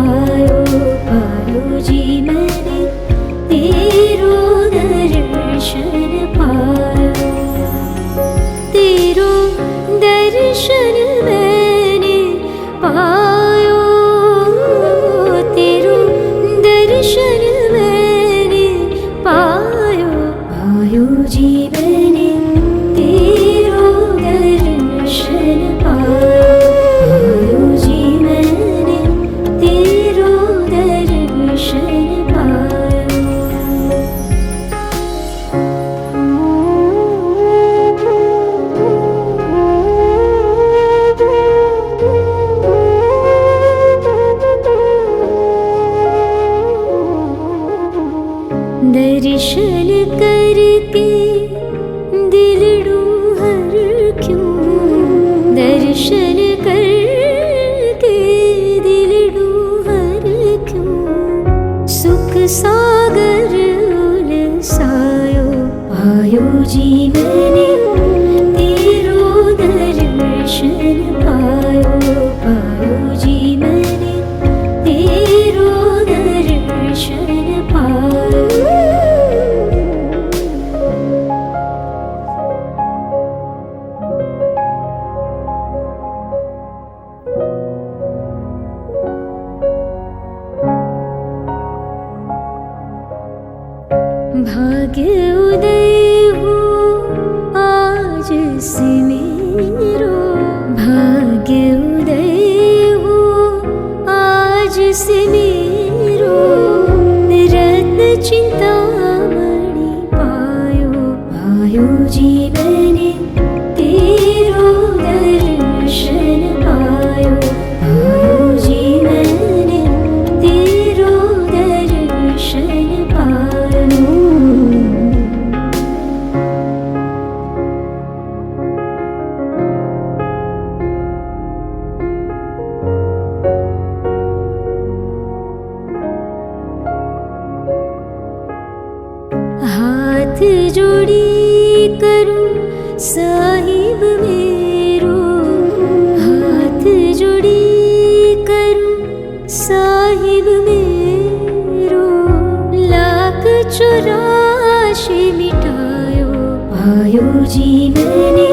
पायो पायो जी मैंने तेरो दर्शन पायो। तेरो दर्शन मैंने पायो, तेरो दर्शन मैंने पायो पायो जी मैंने तेरो दर्शन पायो पायो जी मैंने तेरो दर्शन पायो। दर्शन करके दिलड़ू हर क्यों, दर्शन करके दिलड़ू हर क्यों, सुख सागर उलसायो पायो जी मैंने तेरो दर्शन पायो पायो जी मैंने तेरो दर्शन पायो। भाग्य उदय हो आज से मेरो, भाग्य उदय हो आज से मेरो, रत्न चिंतामणि पायो पायो जी मैंने तेरो दर्शन पायो पायो जी मैंने तेरो दर्शन पायो। हाथ जोड़ी करूं साहिब मेरो, हाथ जोड़ी करूं साहिब मेरो, लाख 84 मिटायो पायो जी मैंने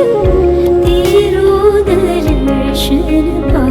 तेरो दर्शन पायो।